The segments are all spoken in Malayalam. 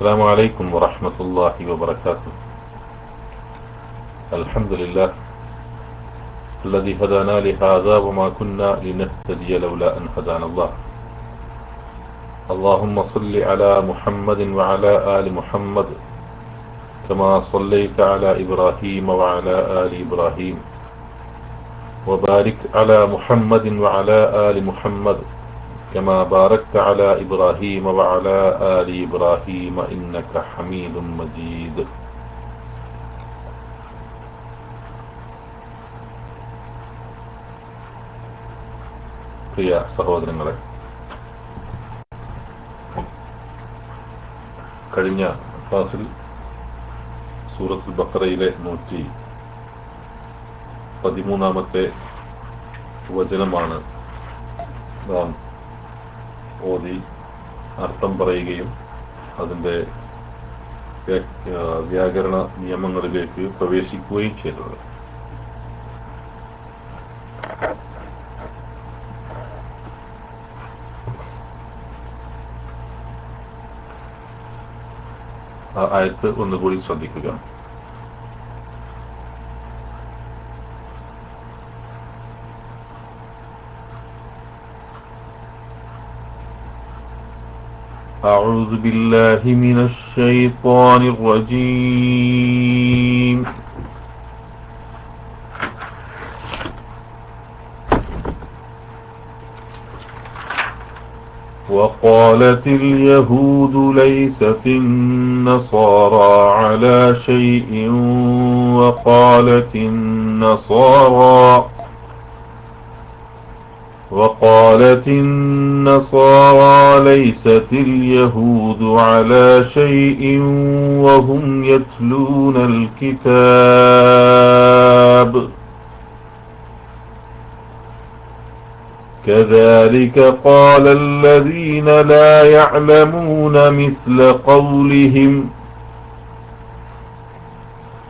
السلام عليكم ورحمة الله وبركاته. الحمد لله الذي هدانا لهذا وما كنا لنهتدي لولا أن هدانا الله. اللهم صل على محمد وعلى آل محمد كما صليت على إبراهيم وعلى آل إبراهيم وبارك على محمد وعلى آل محمد كما باركت على إبراهيم وعلى آل إبراهيم إنك حميد مجيد. പ്രിയ സഹോദരങ്ങളെ, കഴിഞ്ഞ ക്ലാസ്സിൽ സൂറത്തുൽ ബഖറയിലെ 113 വചനമാണ് നാം ഓതി അർത്ഥം പറയുകയും അതിൻ്റെ വ്യാകരണ നിയമങ്ങളിലേക്ക് പ്രവേശിക്കുകയും ചെയ്തത്. ആ ആയത്ത് ഒന്നുകൂടി ശ്രദ്ധിക്കുക. أعوذ بالله من الشيطان الرجيم. وقالت اليهود ليست النصارى على شيء وقالت النصارى ليست اليهود على شيء وهم يتلون الكتاب كذلك قال الذين لا يعلمون مثل قولهم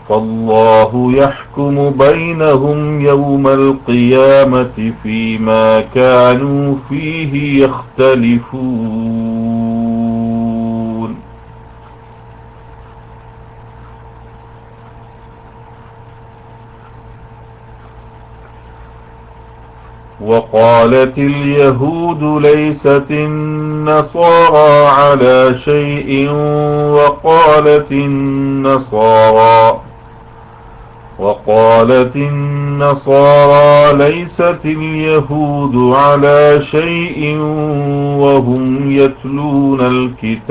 فالله يحكم بينهم يوم القيامة فيما كانوا فيه يختلفون. وقالت اليهود ليست النصارى على شيء وقالت النصارى ليست اليهود على شيء وهم يتلون الكتاب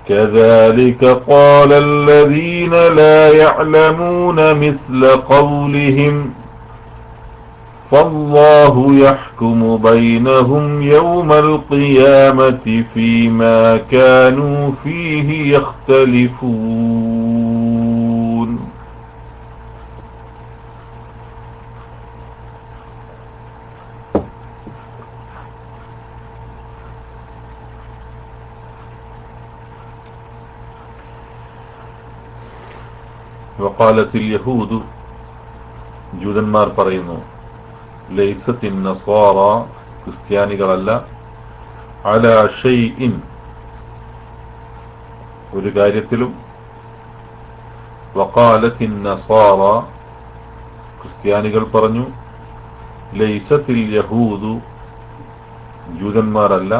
كذلك قال الذين لا يعلمون مثل قولهم فالله يحكم بينهم يوم القيامة فيما كانوا فيه يختلفون. وقالت اليهود ജൂതന്മാർ പറയുന്നു, ലൈസത്തി നസ്വാറ ക്രിസ്ത്യാനികളല്ല, അലാ ഷൈഇൻ ഒരു കാര്യത്തിലും, വഖാലത്തി നസ്വാറ ക്രിസ്ത്യാനികൾ പറഞ്ഞു, ലൈസത്തിൽ യഹൂദു ജൂതന്മാരല്ല,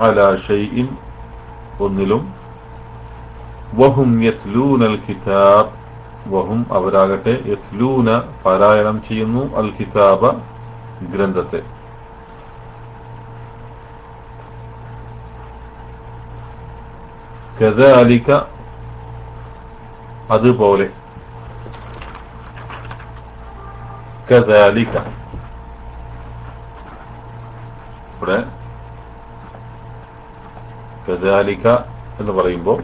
അലാ ഷൈഇൻ ഒന്നിലും, വഹും യത്ലൂനൽ കിതാബ് വഹും അവരാകട്ടെ യത്ലൂന പാരായണം ചെയ്യുന്നു അൽ കിതാബ ഗ്രന്ഥത്തെ. കദാലിക അതുപോലെ, കദാലിക ഇവിടെ കദാലിക എന്ന് പറയുമ്പോൾ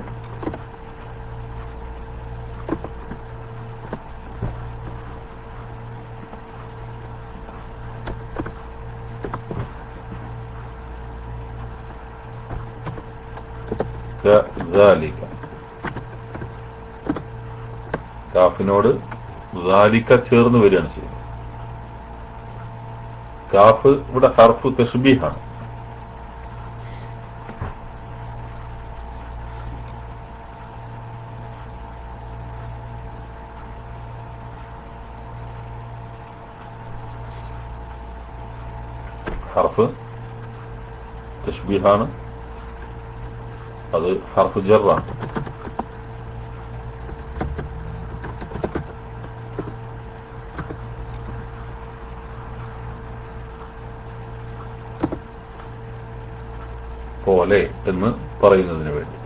കാഫിനോട് ദാലിക ചേർന്ന് വരികയാണ് ചെയ്യുന്നത്. കാഫ് ഇവിടെ ഹർഫ് തശ്ബീഹാണ്. ഹർഫ് തശ്ബീഹാണ്, അത് ഹർഫ് ജറാണ്. പോലെ എന്ന് പറയുന്നതിന് വേണ്ടി.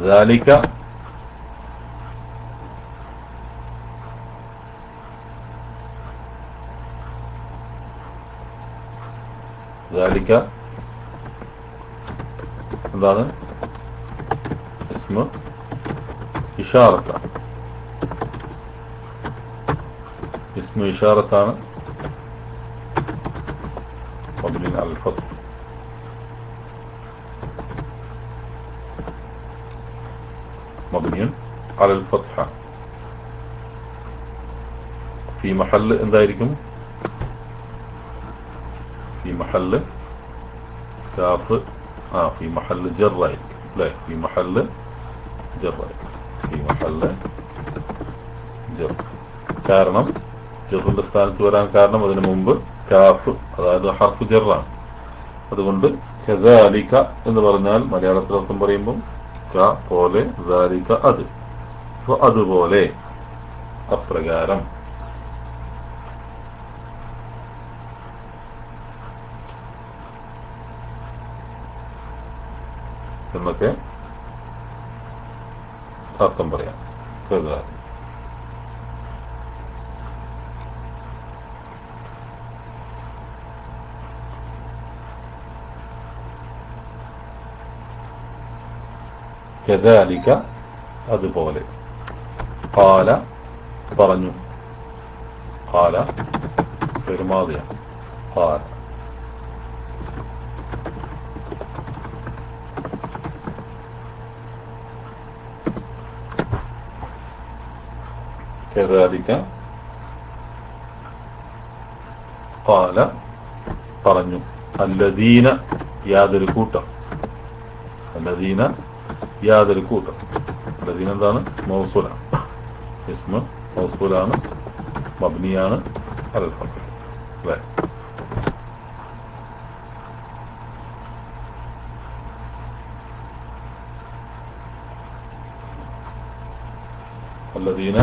ذلك എന്താണ്? ഇസ്മ ഇഷാറത്താണ്. ഇസ്മ ഇഷാറത്താണ്. മബ്നി അൽ ഫത്ഹ്. مبني على الفتحة في محل എന്തായിരിക്കും? في محل കാഫ് في محل جر ആയിരിക്കും അല്ലേ? في محل جر ആയിരിക്കും. في محل جر. കാരണം ജറിന്റെ സ്ഥാനത്ത് വരാൻ കാരണം അതിനു മുമ്പ് കാഫ്, അതായത് ഹർഫ് ജറാണ്. അതുകൊണ്ട് കദാലിക എന്ന് പറഞ്ഞാൽ മലയാളത്തിൽ അർത്ഥം പറയുമ്പോൾ പോലെ, ذلك അത്, അതുപോലെ, അപ്രകാരം. എന്നൊക്കെ അർത്ഥം പറയാം. كذلك അതുപോലെ. قال പറഞ്ഞു. قال ഫിഅൽ മാദിയാണ്. قال كذلك قال പറഞ്ഞു. الذين യാതൊരു കൂട്ടം. الذين യാതൊരു കൂട്ടം. الذين എന്താണ്? മൗസൂലാണ്. ഇസ്മ മൗസൂലാണ്, മബ്നിയാണ് അലൽ ഫത്ഹ്. അല്ലേ? الذين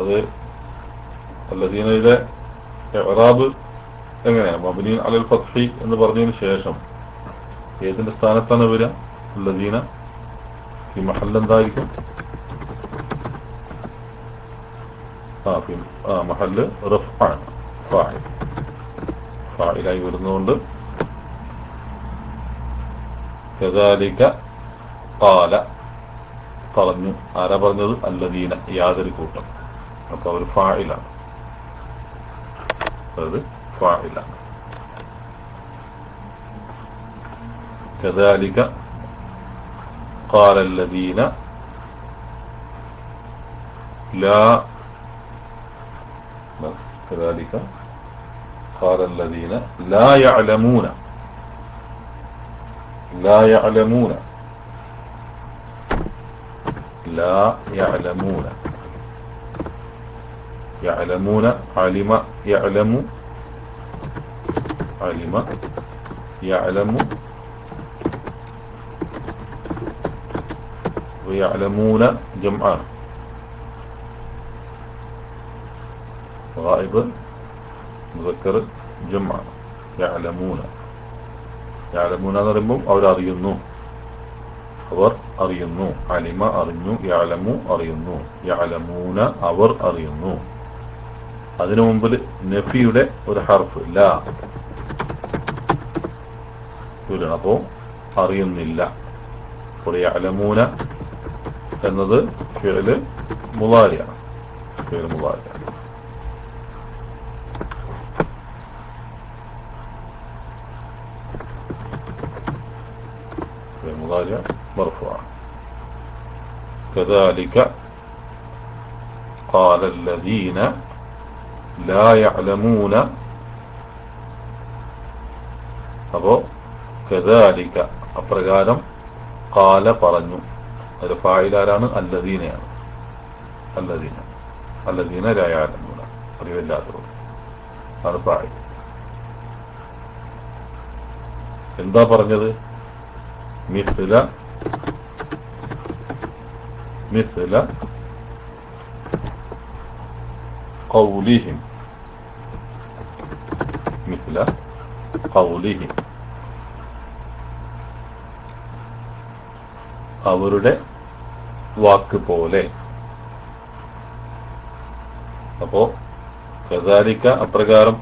അത് الذينയുടെ ഇഅ്റാബ് എങ്ങനെയാണ്? മബ്നി അലൽ ഫത്ഹി എന്ന് പറഞ്ഞതിന് ശേഷം ഏതിന്റെ സ്ഥാനത്താണ് വരിക? الذين في محل എന്തായിരിക്കും? محل റഫ്ആണ്. ഫാഇലായി വരുന്നതുകൊണ്ട് كذلك قال പറഞ്ഞു. ആരാ പറഞ്ഞത്? الذين യാതൊരു കൂട്ടം. അപ്പൊ അവർ ഫാഇലാണ്, അത് ഫാഇലാണ്. كذلك قال الذين لا كذلك قال الذين لا يعلمون لا يعلمون لا يعلمون يعلمون علم يعلم علم يعلم ويعلمون جمعان. غائب മുദക്കർ ജംആണ്. يعلمون يعلمون എന്ന് പറയുമ്പോൾ അവർ അറിയുന്നു, അവർ അറിയുന്നു. അലിമ അറിഞ്ഞു, യഅലമു അറിയുന്നു, യഅലമൂന അവർ അറിയുന്നു. അതിനു മുമ്പിൽ നഫിയുടെ ഒരു ഹർഫ് ലാ വരണം. അപ്പോ അറിയുന്നില്ല. അപ്പോൾ യഅലമൂന എന്നത് ഫിഅൽ മുളാരിയാണ്. ഫിഅൽ മുളാരി. ഫിഅൽ മുളാരി മർഫൂഅ. كذلك قال الذين لا يعلمون. അപ്പോ كذلك അപ്രകാരം قال പറഞ്ഞു. അതിൽ ഫായിലാരാണ്? അല്ലദീനയാണ്. الذين لا يعلمون അറിവില്ലാത്തവർ. ആണ് ഫാഇൽ. എന്താ പറഞ്ഞത്? മിസ്ല ഖൗലിഹിം, മിസ്ല ഖൗലിഹിം, അവരുടെ വാക്ക് പോലെ. അപ്പോ കദാലിക അപ്രകാരം,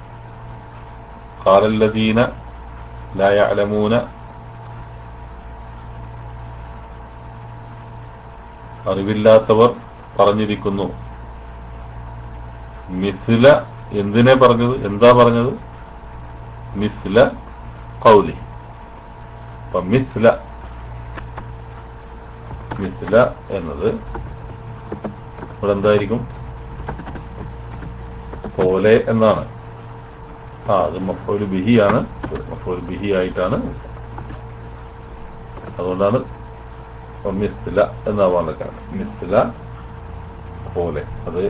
ഖാലല്ലദീന ലാ യഅലമൂന, അറിവില്ലാത്തവർ പറഞ്ഞിരിക്കുന്നു. മിസ്ല എന്തിനെ പറഞ്ഞത്? എന്താ പറഞ്ഞത്? മിസ്ല ഖൗലി. അപ്പൊ മിസ്ല എന്നത് ഇവിടെ എന്തായിരിക്കും? പോലെ എന്നാണ്. അത് മഫ്ഊൽ ബിഹി ആണ്. മഫ്ഊൽ ബിഹി ആയിട്ടാണ്. അതുകൊണ്ടാണ് മിസ്ല എന്നാവാനുള്ള കാരണം. മിസ്ല പോലെ, അത്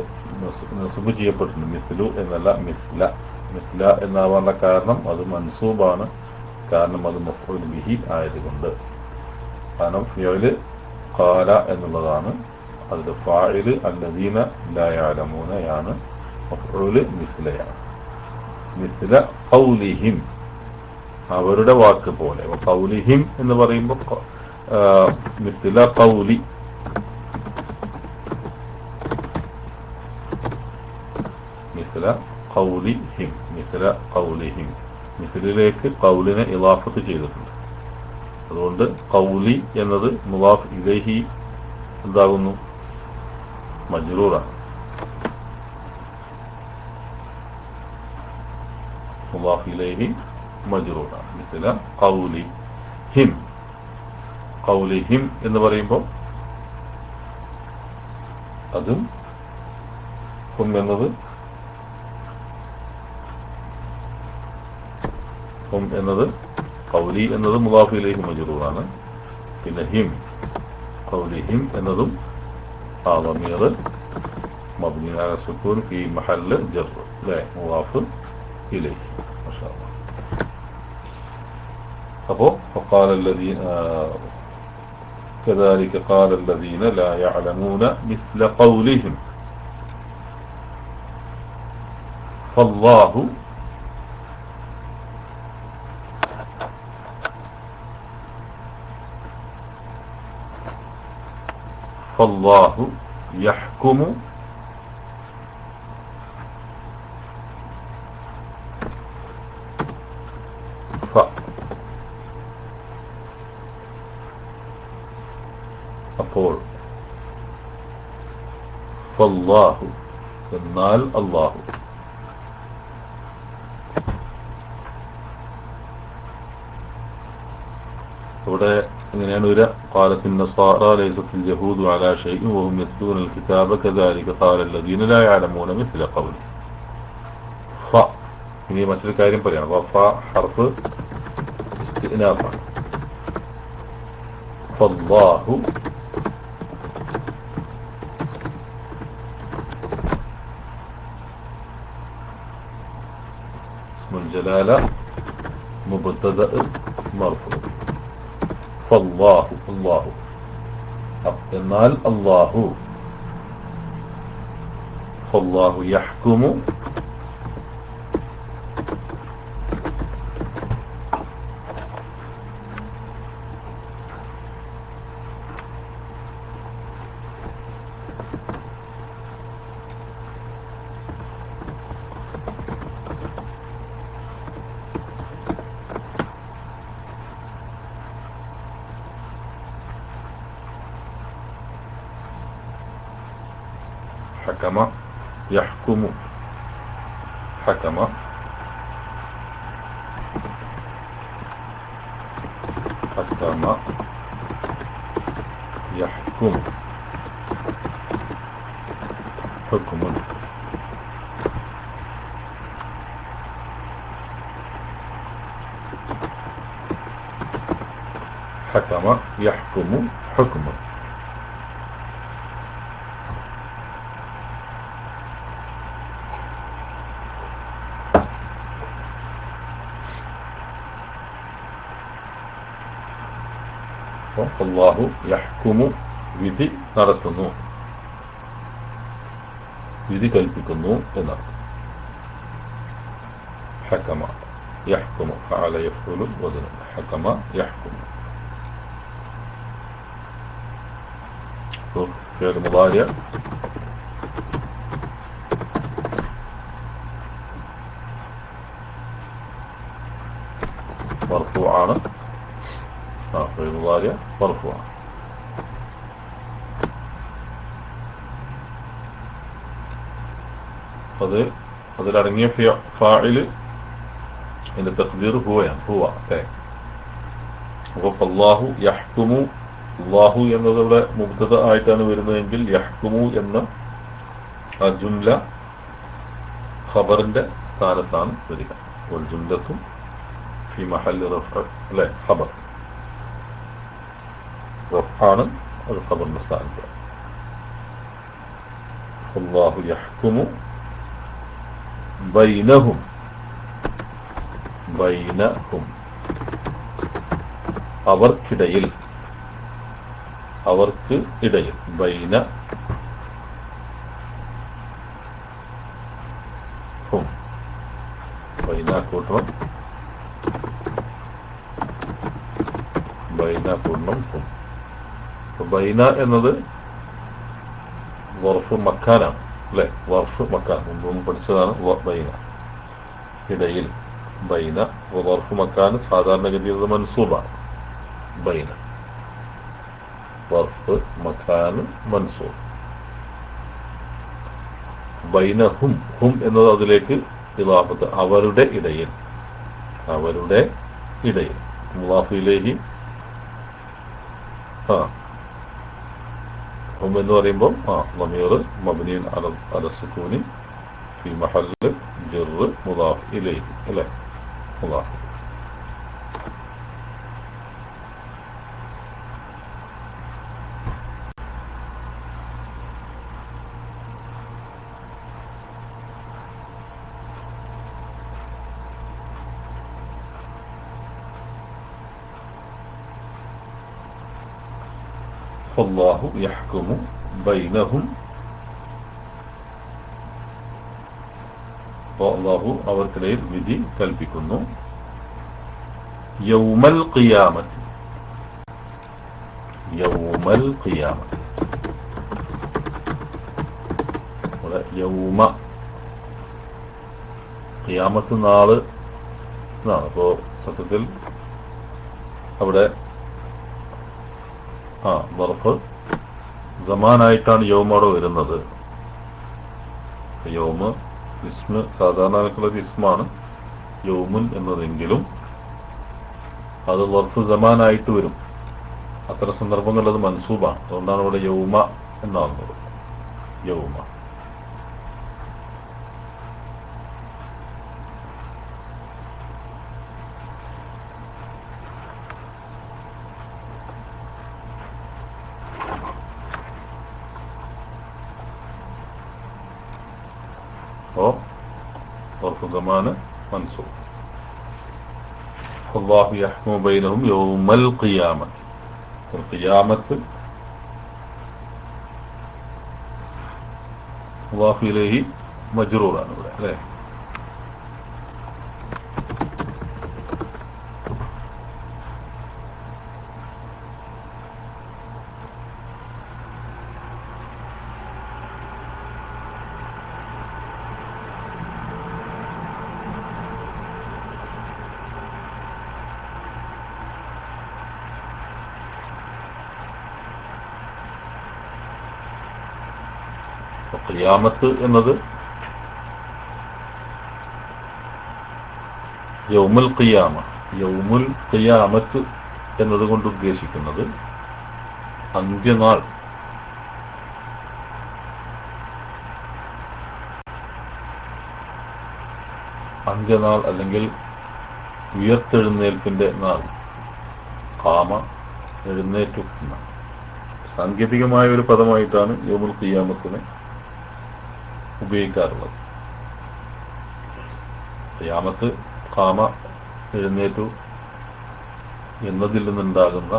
നസ്ബ് ചെയ്യപ്പെട്ടിട്ടുണ്ട്. മിസ്ലു എന്നല്ല, മിസ്ല എന്നാവാനുള്ള കാരണം അത് മൻസൂബാണ്. കാരണം അത് മഫ്ഊൽ ബിഹി ആയതുകൊണ്ട്. കാരണം ഫിഅല് ഖാല എന്നുള്ളതാണ്. അതിന്റെ ഫാഇല് അല്ലദീന ലാ യഅലമൂനയാണ്. മഫ്ഊല് മിസ്ലയാണ്. മിസ്ല ഖൗലിഹിം, അവരുടെ വാക്ക് പോലെ. ഖൗലിഹിം എന്ന് പറയുമ്പോൾ മിസ്ല ഖൗലി, മിസ്ല ഖൗലിഹിം, മിസ്ല ഖൗലിഹിം. മിസ്ലിലേക്ക് ഖൗലിനെ ഇളാഫത്ത് ചെയ്തിട്ടുണ്ട്. അതുകൊണ്ട് ഖൗലി എന്നത് മുളാഫ് ഇലൈഹി എന്താകുന്നു? മജ്റൂറാണ്. മുളാഫ് ഇലൈഹി മജ്റൂറാണ്. മിസ്ല ഖൗലിഹിം. ഖൗലിഹിം എന്ന് പറയുമ്പോൾ അതും ഹും എന്നത് ഖൗലി എന്നത് മുളാഫ് ഇലൈഹി മജ്റൂറാണ്. പിന്നെ ഹിം, ഖൗലിഹിം എന്നതും ആ ളമീർ മബ്നി അല സുക്കൂൻ ഫീ മഹല്ല് ജർ, അല്ലേ? മുളാഫ് ഇലൈഹി. മാഷാ അല്ലാഹ്. അപ്പോ فقال الذين كذلك قال الذين لا يعلمون مثل قولهم فالله يحكم അപ്പോൾ ഫല്ലാഹു എന്നാൽ അല്ലാഹു. ഇവിടെ എങ്ങനെയാണ് വരിക? قالت النصارى ليست اليهود على شيء وهم يتلون الكتاب كذلك قال الذين لا يعلمون مثل قوله. ഫ, ഇനി മറ്റൊരു കാര്യം പറയണം. ഫ ഹർഫ് ഇസ്തിനാഫാണ്. ഫല്ലാഹു ഇസ്മുൽ ജലാല മുബ്തദഅ മർഫൂ. ഫല്ലാഹു, അല്ലാഹു. എന്നാൽ അല്ലാഹു. ഫല്ലാഹു യഹ്കുമു, حكم يحكم، حكم حكم يحكم حكم. حكم يحكم حكم. അപ്പം അല്ലാഹു യഹ്കുമു വിധി നടത്തുന്നു, വിധി കൽപ്പിക്കുന്നു എന്നർത്ഥം. ഹക്കമ യഹ്കുമു ഫഅല യഫ്ഉലു വസ്ന ഹക്കമ യഹ്കുമു. ഫിഅൽ മുദാരി മർഫൂആണ്. ഫിഅൽ മുദാരി മർഫൂആണ്. അതിലടങ്ങിയ ഫാഇല് അതിന്റെ തഖ്ദീർ ഹുവയാണ്. ഹുവ അപ്പോൾ അല്ലാഹു യഹ്കുമു, അല്ലാഹു എന്നത് ഇവിടെ മുബ്തദ ആയിട്ടാണ് വരുന്നതെങ്കിൽ യഹ്കുമു എന്ന ആ ജുംല ഖബറിന്റെ സ്ഥാനത്താണ് വരിക. വൽ ജുംലത്തും ഫി മഹല്ലി റഫ്അ അല്ലേ, ഖബർ റഫ്ആണ്, അത് ഖബറിന്റെ സ്ഥാനത്ത്. അല്ലാഹു യഹ്കുമു ബൈനഹും, ബൈനഹും അവർക്കിടയിൽ, അവർക്ക് ഇടയിൽ. ബൈന ഹും, ബൈന കൂട്ടണം, ബൈന കൂട്ടണം ഹും. ബൈന എന്നത് വർഫ് മക്കാനാണ് അല്ലെ, വർഫ് മക്കാൻ മുമ്പ് പഠിച്ചതാണ്. ബൈന ഇടയിൽ, ബൈന വർഫ് മക്കാൻ സാധാരണഗതിയിൽ മൻസൂബാണ്. ബൈന വർഫ് മക്കാൻ മൻസൂബ്. ബൈനഹും, ഹും എന്നത് അതിലേക്ക് ഇളാഫത്ത്, അവരുടെ ഇടയിൽ, അവരുടെ ഇടയിൽ. മുളാഫ് ഇലൈഹി ഹും എന്ന് പറയുമ്പോൾ ളമീർ മബ്നിയുൻ അല സുകൂനി ഫി മഹല്ല് ജർ മുളാഫ് ഇലൈഹി അല്ലേ, മുളാഫ്. ഫല്ലാഹു യഹ്കുമു ബൈനഹും, അല്ലാഹു അവർക്കിടയിൽ വിധി കൽപ്പിക്കുന്നു. യൗമൽ ഖിയാമത്ത്, യൗമൽ ഖിയാമത്ത്, യൗമ ഖിയാമത്ത് നാള് എന്നാണ്. അപ്പോ സത്യത്തിൽ അവിടെ ബർഫ് സമാനായിട്ടാണ് യൗമോടെ വരുന്നത്. യൗമ് ഇസ്മ സാധാരണ ഇസ്മാണ് യൗമുൻ എന്നതെങ്കിലും അത് ബർഫ് സമാനായിട്ട് വരും. അത്തരം സന്ദർഭങ്ങളിൽ അത് മൻസൂബാണ്. അതുകൊണ്ടാണ് ഇവിടെ യൗമ എന്നാകുന്നത്. യൗമ. ظرف زمان منصوب. الله يحكم بينهم يوم القيامة. القيامة مضاف إليه مجرور عليه. ഖിയാമത്ത് എന്നത് യൗമുൽ ഖിയാമ, യൗമുൽ ഖിയാമത്ത് എന്നതുകൊണ്ട് ഉദ്ദേശിക്കുന്നത് അന്ത്യനാൾ. അന്ത്യനാൾ അല്ലെങ്കിൽ ഉയർത്തെഴുന്നേൽപ്പിന്റെ നാൾ. ഖാമ എഴുന്നേറ്റുന്ന സാങ്കേതികമായ ഒരു പദമായിട്ടാണ് യൗമുൽ ഖിയാമത്തിനെ ഉപയോഗിക്കാറുള്ളത്. ഖിയാമത്ത് ഖാമ എഴുന്നേറ്റു എന്നതിൽ നിന്നുണ്ടാകുന്ന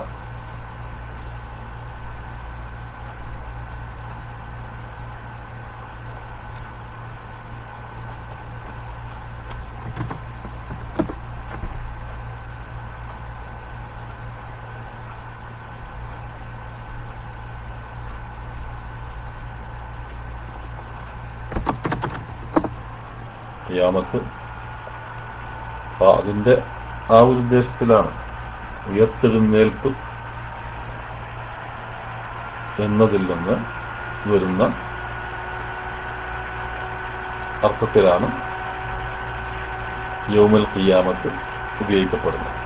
ഖിയാമത്ത് അതിൻ്റെ ആ ഒരു ഉദ്ദേശത്തിലാണ്. ഉയർത്തെഴുന്നേൽപ്പ് എന്നതിൽ നിന്ന് വരുന്ന അർത്ഥത്തിലാണ് യൗമുൽ ഖിയാമത്ത് ഉപയോഗിക്കപ്പെടുന്നത്.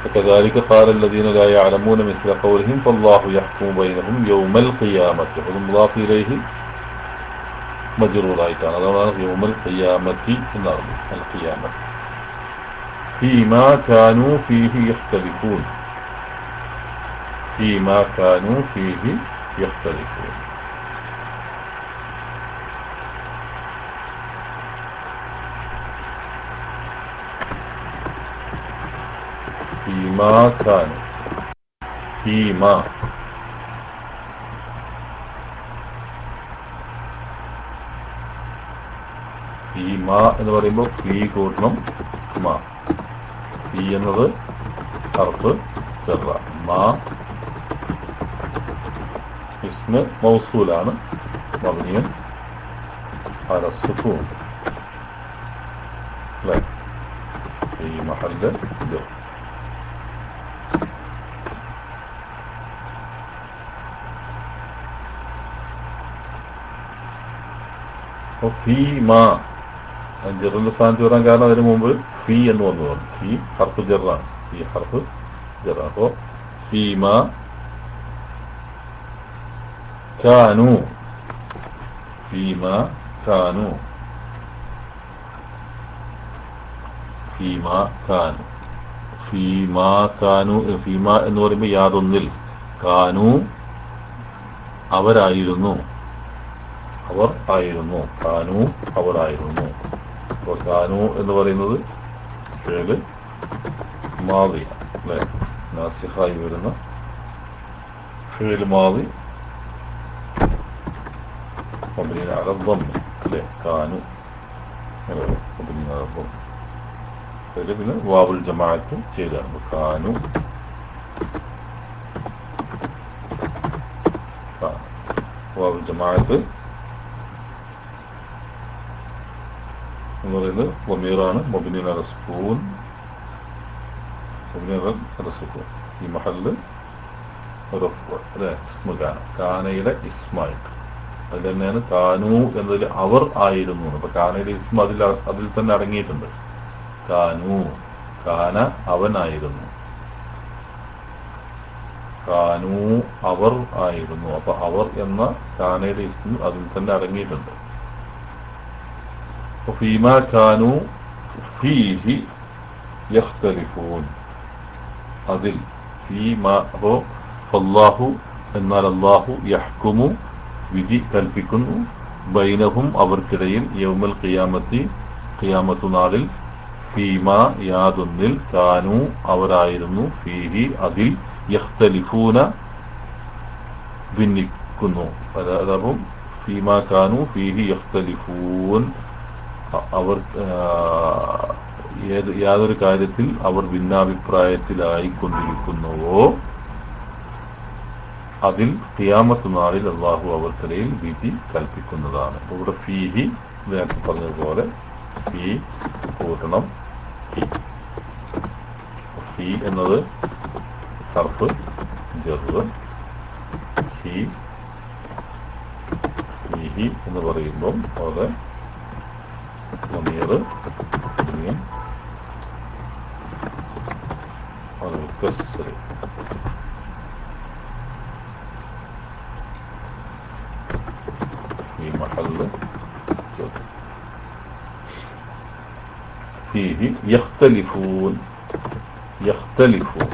فكذلك قال الذين لا يعلمون مثل قولهم فالله يحكم بينهم يوم القيامة. والمضاف إليه مجرور ആയിട്ടാണ്. അതാണ് യൗമുൽ ഖിയാമത്തി എന്നാണ്. അൽ ഖിയാമത്ത് فيما كانوا فيه يختلفون. فيما كانوا فيه يختلفون. فيما كانوا فيما فيما എന്ന് പറയുമ്പോൾ ഫീ കൂട്ടണം മാ. ഫീ എന്നത് ഹർഫ് ജർറ. മാ ഇസ്മ മൗസൂലാണ് മബ്നിയൻ അല സുകൂൻ. അല്ലേ? ഈ മഹല്ല ജർ. ഫീമാ ജറിന്റെ സ്ഥാനത്ത് വരാൻ കാരണം അതിന് മുമ്പ് ഫീ എന്ന് വന്നതാണ്. ഫീ ഹർഫ് ജറാണ്. ഫീ ഹർഫ് ജറ. അപ്പോ ഫീമാ കാനു. ഫീമാ കാനു. ഫീമാ കാനു. ഫീമാ കാനു. ഫീമാ എന്ന് പറയുമ്പോൾ യാതൊന്നിൽ. കാനു അവരായിരുന്നു. അവർ ആയിരുന്നു. കാനു അവർ ആയിരുന്നു. അപ്പോൾ കാനു എന്ന് പറയുന്നത് ഫിഅ്ൽ മാദിയാണ്. അല്ലേ? നാസിഖായി വരുന്ന ഫിഅ്ൽ മാദി മബ്നി അല ദമ്മ. അല്ലേ? കാനു മബ്നി അല ദമ്മ. അതിൽ പിന്നെ വാവുൽ ജമാഅത്ത് ചെയ്താണ്. കാനു വാവുൽ ജമാഅത്ത് എന്ന് പറയുന്നത് വമീറാണ്. മബ്നി അല സുകൂൻ. മബ്നി അല സുകൂൻ. ഈ മഹല്ല് റഫ്ഉ. അല്ലേ? ഇസ്മു കാന. കാനയുടെ ഇസ്മായിട്ട്. അത് തന്നെയാണ് കാനു എന്നതിൽ അവർ ആയിരുന്നു. അപ്പൊ കാനയുടെ ഇസ്മ അതിൽ തന്നെ അടങ്ങിയിട്ടുണ്ട്. കാനു കാന അവനായിരുന്നു. കാനു അവർ ആയിരുന്നു. അപ്പൊ അവർ എന്ന കാനയുടെ ഇസ്മ അതിൽ തന്നെ അടങ്ങിയിട്ടുണ്ട്. فيما كانوا فيه يختلفون. അതിൽ ഫീമാ. അപ്പോ ഫല്ലാഹു എന്നാൽ അല്ലാഹു യഹ്കുമു വിധി കൽപ്പിക്കുന്നു. ബൈനഹും അവർക്കിടയിൽ യൗമുൽ ഖിയാമത്തി ഖിയാമത്തു നാളിൽ ഫീമാ യാതൊന്നിൽ കാനു അവരായിരുന്നു ഫീഹി അതിൽ യഖ്തലിഫൂന ഭിന്നിക്കുന്നു. അതപ്പം ഫീമാ കാനു ഫീഹി യഖ്തലിഫൂൻ അവർ യാതൊരു കാര്യത്തിൽ അവർ ഭിന്നാഭിപ്രായത്തിലായിക്കൊണ്ടിരിക്കുന്നുവോ അതിൽ ഖിയാമത്ത് നാളിൽ അല്ലാഹു അവർക്കിടയിൽ വിധി കൽപ്പിക്കുന്നതാണ്. ഇവിടെ ഫീഹി നേരത്തെ പറഞ്ഞതുപോലെ ഫീ കൂട്ടണം ഫീ. ഫീ എന്നത് ഹർഫ് ജറ്. ഫീഹി എന്ന് പറയുമ്പോൾ അവിടെ ضمير مبني على الكسر. في محل جر. فيه يختلفون. يختلفون.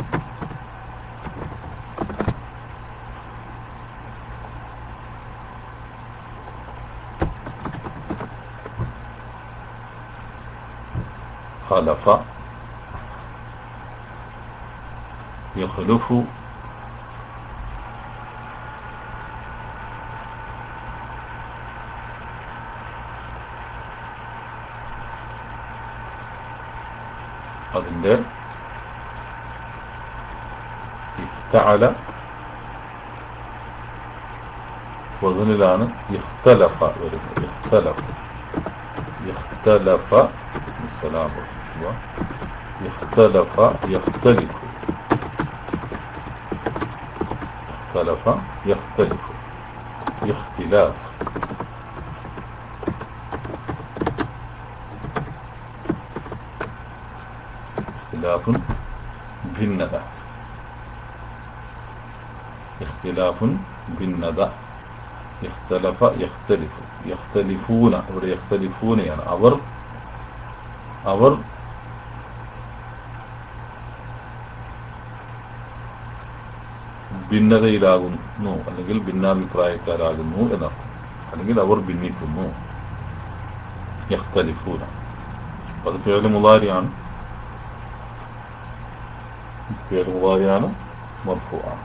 خلف يخلف. അതിന്റെ ഇഫ്തഅല വസനിലാണ് ഇഖ്തലഫ വരുന്നത്. ഇഖ്തലഫ ഇഖ്തലഫ സലാം ഇഖ്തലഫ യഖ്തലിഫു ഇഖ്തലഫ യഖ്തലിഫു ഇഖ്തിലാഫ് ഇഖ്തിലാഫുൻ ഭിന്നത ഇഖ്തിലാഫുൻ ഭിന്നത ഇഖ്തലഫ യഖ്തലിഫു യഖ്തലിഫൂന ഇവിടെ യഖ്തലിഫൂനയാണ് അവർ ഭിന്നതയിലാകുന്നു അല്ലെങ്കിൽ ഭിന്നാഭിപ്രായക്കാരാകുന്നു എന്നർത്ഥം. അല്ലെങ്കിൽ അവർ ഭിന്നിക്കുന്നു. യഖ്തലിഫൂന അത് ഫിഅ്ൽ മുളാരിയാണ്. ഫിഅ്ൽ മുളാരിയാണ് മർഫൂആണ്.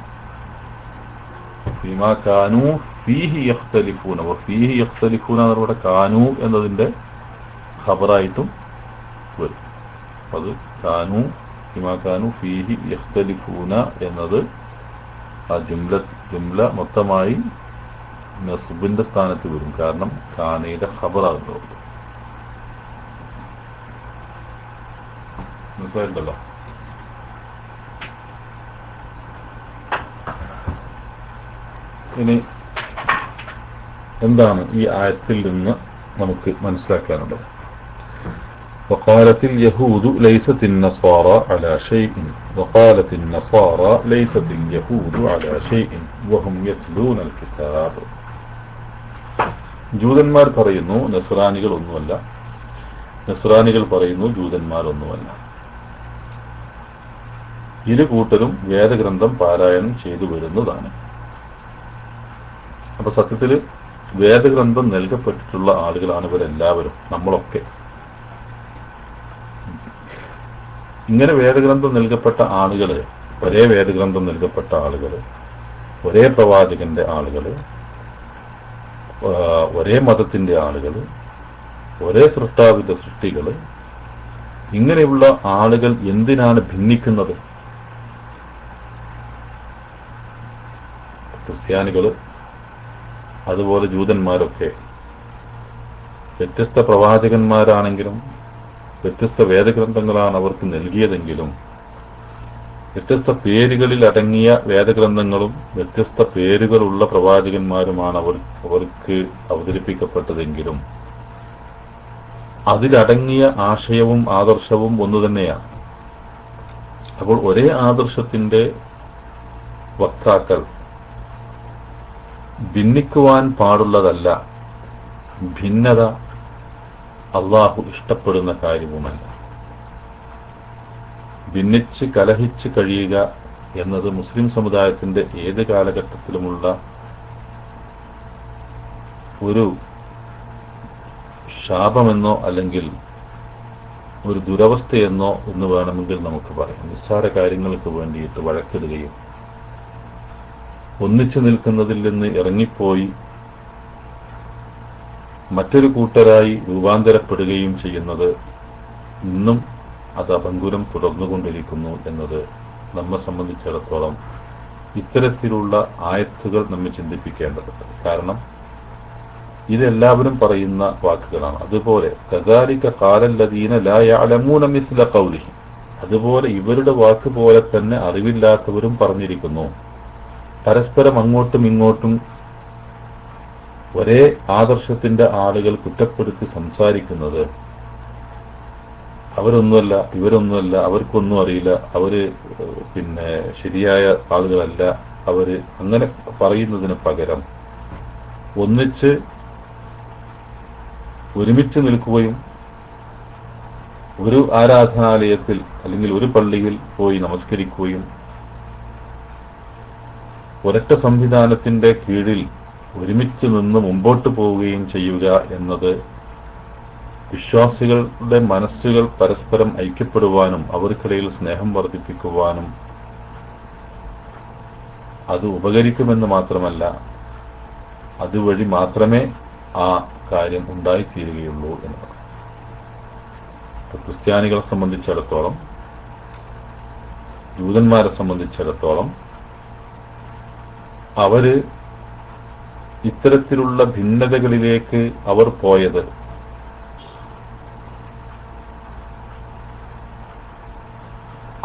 ഫീമാ കാനൂ ഫീഹി യഖ്തലിഫൂന വഫീഹി യഖ്തലിഫൂന എന്നവിടെ കാനൂ എന്നതിന്റെ ഖബറായിട്ടും വരും. അത് കാനൂ ഫീമാ കാനൂ ഫീഹി യഖ്തലിഫൂന എന്നത് ആ ജുംല മൊത്തമായി നസ്ബിന്റെ സ്ഥാനത്ത് വരും. കാരണം കാനയുടെ ഖബറാകുന്നത്. മനസ്സിലായിട്ടല്ലോ? ഇനി എന്താണ് ഈ ആയത്തിൽ നിന്ന് നമുക്ക് മനസ്സിലാക്കാനുള്ളത്? وقالت اليهود ليست النصارى على شيء وقالت النصارى ليست اليهود على شيء وهم يتلون الكتاب. ജൂതന്മാർ പറയുന്നു നസ്രാനികൾ ഒന്നുമല്ല, നസ്രാനികൾ പറയുന്നു ജൂതന്മാർ ഒന്നുമല്ല. ഇരു കൂട്ടരും വേദഗ്രന്ഥം പാരായണം ചെയ്തു വരുന്നതാണ്. അപ്പൊ സത്യത്തിൽ വേദഗ്രന്ഥം നൽകപ്പെട്ടിട്ടുള്ള ആളുകളാണ് ഇവരെല്ലാവരും, നമ്മളൊക്കെ. ഇങ്ങനെ വേദഗ്രന്ഥം നൽകപ്പെട്ട ആളുകള്, ഒരേ വേദഗ്രന്ഥം നൽകപ്പെട്ട ആളുകള്, ഒരേ പ്രവാചകന്റെ ആളുകള്, ഒരേ മതത്തിന്റെ ആളുകള്, ഒരേ സൃഷ്ടാവിന്റെ സൃഷ്ടികള്, ഇങ്ങനെയുള്ള ആളുകൾ എന്തിനാണ് ഭിന്നിക്കുന്നത്? ക്രിസ്ത്യാനികള് അതുപോലെ ജൂതന്മാരൊക്കെ വ്യത്യസ്ത പ്രവാചകന്മാരാണെങ്കിലും വ്യത്യസ്ത വേദഗ്രന്ഥങ്ങളാണ് അവർക്ക് നൽകിയതെങ്കിലും വ്യത്യസ്ത പേരുകളിൽ അടങ്ങിയ വേദഗ്രന്ഥങ്ങളും വ്യത്യസ്ത പേരുകളുള്ള പ്രവാചകന്മാരുമാണ് അവർക്ക് അവതരിപ്പിക്കപ്പെട്ടതെങ്കിലും അതിലടങ്ങിയ ആശയവും ആദർശവും ഒന്നു തന്നെയാണ്. അപ്പോൾ ഒരേ ആദർശത്തിന്റെ വക്താക്കൾ ഭിന്നിക്കുവാൻ പാടുള്ളതല്ല. ഭിന്നത അള്ളാഹു ഇഷ്ടപ്പെടുന്ന കാര്യവുമല്ല. ഭിന്നിച്ച് കലഹിച്ച് കഴിയുക എന്നത് മുസ്ലിം സമുദായത്തിന്റെ ഏത് കാലഘട്ടത്തിലുമുള്ള ഒരു ശാപമെന്നോ അല്ലെങ്കിൽ ഒരു ദുരവസ്ഥയെന്നോ എന്ന് വേണമെങ്കിൽ നമുക്ക് പറയാം. നിസ്സാര കാര്യങ്ങൾക്ക് വേണ്ടിയിട്ട് വഴക്കിടുകയും ഒന്നിച്ചു നിൽക്കുന്നതിൽ നിന്ന് ഇറങ്ങിപ്പോയി മറ്റൊരു കൂട്ടരായി രൂപാന്തരപ്പെടുകയും ചെയ്യുന്നത് ഇന്നും അത് അപങ്കുരം തുടർന്നുകൊണ്ടിരിക്കുന്നു എന്നത് നമ്മെ സംബന്ധിച്ചിടത്തോളം ഇത്തരത്തിലുള്ള ആയത്തുകൾ നമ്മെ ചിന്തിപ്പിക്കേണ്ടതുണ്ട്. കാരണം ഇതെല്ലാവരും പറയുന്ന വാക്കുകളാണ്. അതുപോലെ കദാലിക ഖാലല്ലദീന ലാ യഅലമൂന മിസ്ല ഖൗലിഹി, അതുപോലെ ഇവരുടെ വാക്ക് പോലെ തന്നെ അറിവില്ലാത്തവരും പറഞ്ഞിരിക്കുന്നു. പരസ്പരം അങ്ങോട്ടും ഇങ്ങോട്ടും ഒരേ ആദർശത്തിന്റെ ആളുകൾ കുറ്റപ്പെടുത്തി സംസാരിക്കുന്നത് അവരൊന്നുമല്ല, ഇവരൊന്നുമല്ല, അവർക്കൊന്നും അറിയില്ല, അവര് ശരിയായ ആളുകളല്ല, അവര് അങ്ങനെ പറയുന്നതിന് പകരം ഒരുമിച്ച് നിൽക്കുകയും ഒരു ആരാധനാലയത്തിൽ അല്ലെങ്കിൽ ഒരു പള്ളിയിൽ പോയി നമസ്കരിക്കുകയും ഒരൊറ്റ സംവിധാനത്തിന്റെ കീഴിൽ ഒരുമിച്ച് നിന്ന് മുമ്പോട്ട് പോവുകയും ചെയ്യുക എന്നത് വിശ്വാസികളുടെ മനസ്സുകൾ പരസ്പരം ഐക്യപ്പെടുവാനും അവർക്കിടയിൽ സ്നേഹം വർദ്ധിപ്പിക്കുവാനും അത് ഉപകരിക്കുമെന്ന് മാത്രമല്ല, അതുവഴി മാത്രമേ ആ കാര്യം ഉണ്ടായിത്തീരുകയുള്ളൂ എന്നതാണ്. ക്രിസ്ത്യാനികളെ സംബന്ധിച്ചിടത്തോളം, ജൂതന്മാരെ സംബന്ധിച്ചിടത്തോളം അവര് ഇത്തരത്തിലുള്ള ഭിന്നതകളിലേക്ക് അവർ പോയത്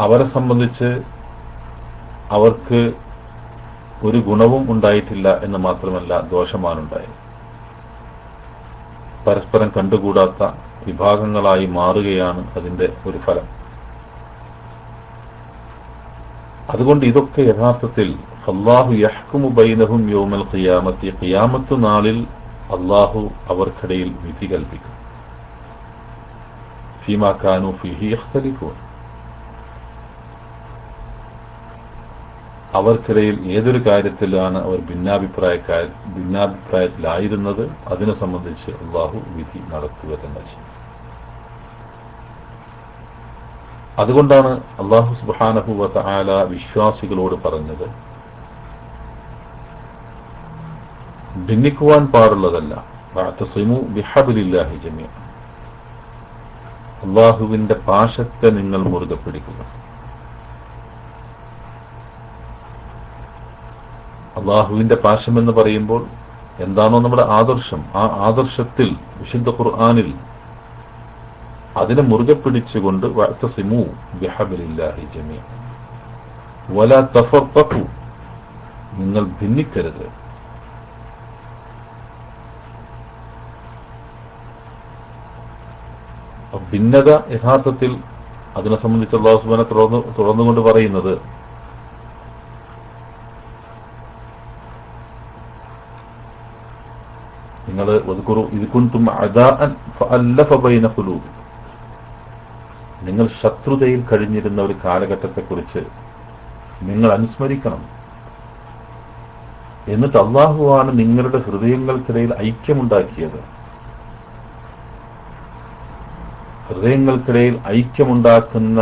അവരെ സംബന്ധിച്ച് അവർക്ക് ഒരു ഗുണവും ഉണ്ടായിട്ടില്ല എന്ന് മാത്രമല്ല, ദോഷമാണുണ്ടായത്. പരസ്പരം കണ്ടുകൂടാത്ത വിഭാഗങ്ങളായി മാറുകയാണ് അതിന്റെ ഒരു ഫലം. അതുകൊണ്ട് ഇതൊക്കെ യഥാർത്ഥത്തിൽ അല്ലാഹു യഹ്കുമു ബൈനഹും യൗമൽ ഖിയാമത്തി, ഖിയാമത്ത് നാളിൽ അല്ലാഹു അവർക്കിടയിൽ വിധി കൽപ്പിക്കും. ഫീമാ കാനൂ ഫീഹി യഖ്തലിഫൂൻ, അവർക്കിടയിൽ ഏതൊരു കാര്യത്തിലാണ് അവർ ഭിന്നാഭിപ്രായത്തിലായിരുന്നത് അതിനെ സംബന്ധിച്ച് അല്ലാഹു വിധി നടത്തുക തന്നെ ചെയ്യും. അതുകൊണ്ടാണ് അല്ലാഹു സുബ്ഹാനഹു വ തആല വിശ്വാസികളോട് പറഞ്ഞത്, ഭിന്നിക്കുവാൻ പാടുള്ളതല്ല, വഅതസിമു ബിഹബ്ലില്ലാഹി ജമീഅ, അല്ലാഹുവിന്റെ പാശത്തെ നിങ്ങൾ മുറുകെ പിടിക്കുക. അള്ളാഹുവിന്റെ പാശം എന്ന് പറയുമ്പോൾ എന്താണോ നമ്മുടെ ആദർശം, ആ ആദർശത്തിൽ വിശുദ്ധ ഖുർആനിൽ അതിനെ മുറുകെ പിടിച്ചുകൊണ്ട് വഅതസിമു ബിഹബ്ലില്ലാഹി ജമീഅ വലാ തഫറഖു, നിങ്ങൾ ഭിന്നിക്കരുത്. ഭിന്നത യഥാർത്ഥത്തിൽ അതിനെ സംബന്ധിച്ച് അല്ലാഹു സുബ്ഹാനഹു തുറന്നുകൊണ്ട് പറയുന്നത്, നിങ്ങൾ നിങ്ങൾ ശത്രുതയിൽ കഴിഞ്ഞിരുന്ന ഒരു കാലഘട്ടത്തെക്കുറിച്ച് നിങ്ങൾ അനുസ്മരിക്കണം. എന്നിട്ട് അള്ളാഹുവാണ് നിങ്ങളുടെ ഹൃദയങ്ങൾക്കിടയിൽ ഐക്യമുണ്ടാക്കിയത്. ഹൃദയങ്ങൾക്കിടയിൽ ഐക്യമുണ്ടാക്കുന്ന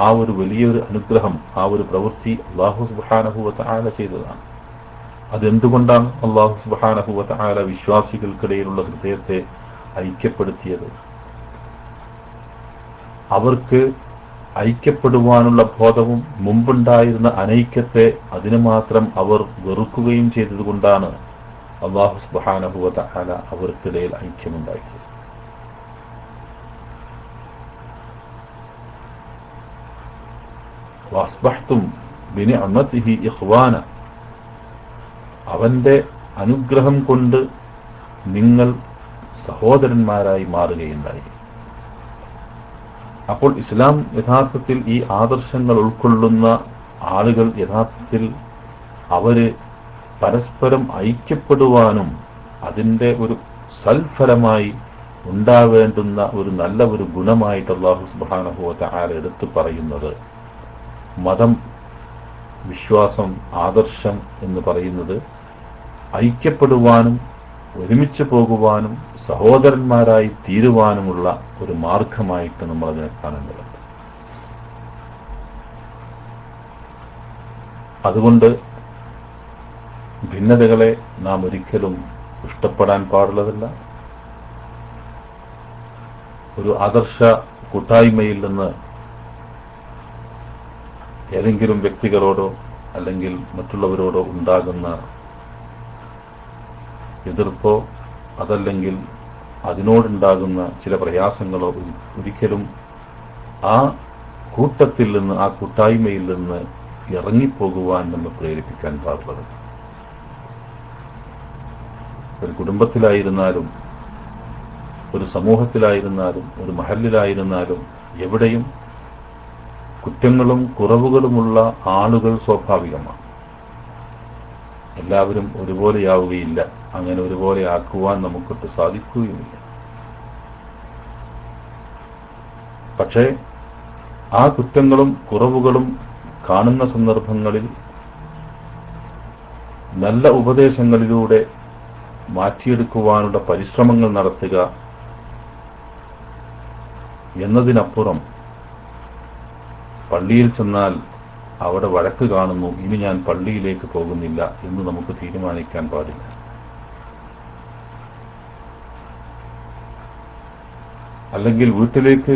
ആ ഒരു വലിയൊരു അനുഗ്രഹം, ആ ഒരു പ്രവൃത്തി അല്ലാഹു സുബ്ഹാനഹു വ തആല ചെയ്തതാണ്. അതെന്തുകൊണ്ടാണ് അല്ലാഹു സുബ്ഹാനഹു വ തആല വിശ്വാസികൾക്കിടയിലുള്ള ഹൃദയത്തെ ഐക്യപ്പെടുത്തിയത്? അവർക്ക് ഐക്യപ്പെടുവാനുള്ള ബോധവും മുമ്പുണ്ടായിരുന്ന അനൈക്യത്തെ അതിന് മാത്രം അവർ വെറുക്കുകയും ചെയ്തതുകൊണ്ടാണ് അല്ലാഹു സുബ്ഹാനഹു വ തആല അവർക്കിടയിൽ ഐക്യമുണ്ടാക്കിയത്. വഅസ്ബഹ്തും ബിനിഅമതിഹി ഇഖ്വാന, അവന്റെ അനുഗ്രഹം കൊണ്ട് നിങ്ങൾ സഹോദരന്മാരായി മാറുകയുണ്ടായി. അപ്പോൾ ഇസ്ലാം യഥാർത്ഥത്തിൽ ഈ ആദർശങ്ങൾ ഉൾക്കൊള്ളുന്ന ആളുകൾ യഥാർത്ഥത്തിൽ അവര് പരസ്പരം ഐക്യപ്പെടുവാനും അതിന്റെ ഒരു സൽഫലമായി ഉണ്ടാവേണ്ടുന്ന ഒരു നല്ല ഒരു ഗുണമായിട്ട് അല്ലാഹു സുബ്ഹാനഹു വ തആല എടുത്തു പറയുന്നത്, മതം, വിശ്വാസം, ആദർശം എന്ന് പറയുന്നത് ഐക്യപ്പെടുവാനും ഒരുമിച്ച് പോകുവാനും സഹോദരന്മാരായി തീരുവാനുമുള്ള ഒരു മാർഗമായിട്ട് നമ്മൾ അതിനെ കാണേണ്ടതുണ്ട്. അതുകൊണ്ട് ഭിന്നതകളെ നാം ഒരിക്കലും ഇഷ്ടപ്പെടാൻ പാടുള്ളതല്ല. ഒരു ആദർശ കൂട്ടായ്മയിൽ നിന്ന് ഏതെങ്കിലും വ്യക്തികളോടോ അല്ലെങ്കിൽ മറ്റുള്ളവരോടോ ഉണ്ടാകുന്ന എതിർപ്പോ അതല്ലെങ്കിൽ അതിനോടുണ്ടാകുന്ന ചില പ്രയാസങ്ങളോ ഒരിക്കലും ആ കൂട്ടത്തിൽ നിന്ന്, ആ കൂട്ടായ്മയിൽ നിന്ന് ഇറങ്ങിപ്പോകുവാൻ നമ്മൾ പ്രേരിപ്പിക്കാൻ പാടുള്ളത്. ഒരു കുടുംബത്തിലായിരുന്നാലും ഒരു സമൂഹത്തിലായിരുന്നാലും ഒരു മഹല്ലിലായിരുന്നാലും എവിടെയും കുറ്റങ്ങളും കുറവുകളുമുള്ള ആളുകൾ സ്വാഭാവികമാണ്. എല്ലാവരും ഒരുപോലെയാവുകയില്ല, അങ്ങനെ ഒരുപോലെ ആക്കുവാൻ നമുക്കൊട്ട് സാധിക്കുകയുമില്ല. പക്ഷേ ആ കുറ്റങ്ങളും കുറവുകളും കാണുന്ന സന്ദർഭങ്ങളിൽ നല്ല ഉപദേശങ്ങളിലൂടെ മാറ്റിയെടുക്കുവാനുള്ള പരിശ്രമങ്ങൾ നടത്തുക എന്നതിനപ്പുറം പള്ളിയിൽ ചെന്നാൽ അവിടെ വഴക്ക് കാണുന്നു, ഇനി ഞാൻ പള്ളിയിലേക്ക് പോകുന്നില്ല എന്ന് നമുക്ക് തീരുമാനിക്കാൻ പാടില്ല. അല്ലെങ്കിൽ വീട്ടിലേക്ക്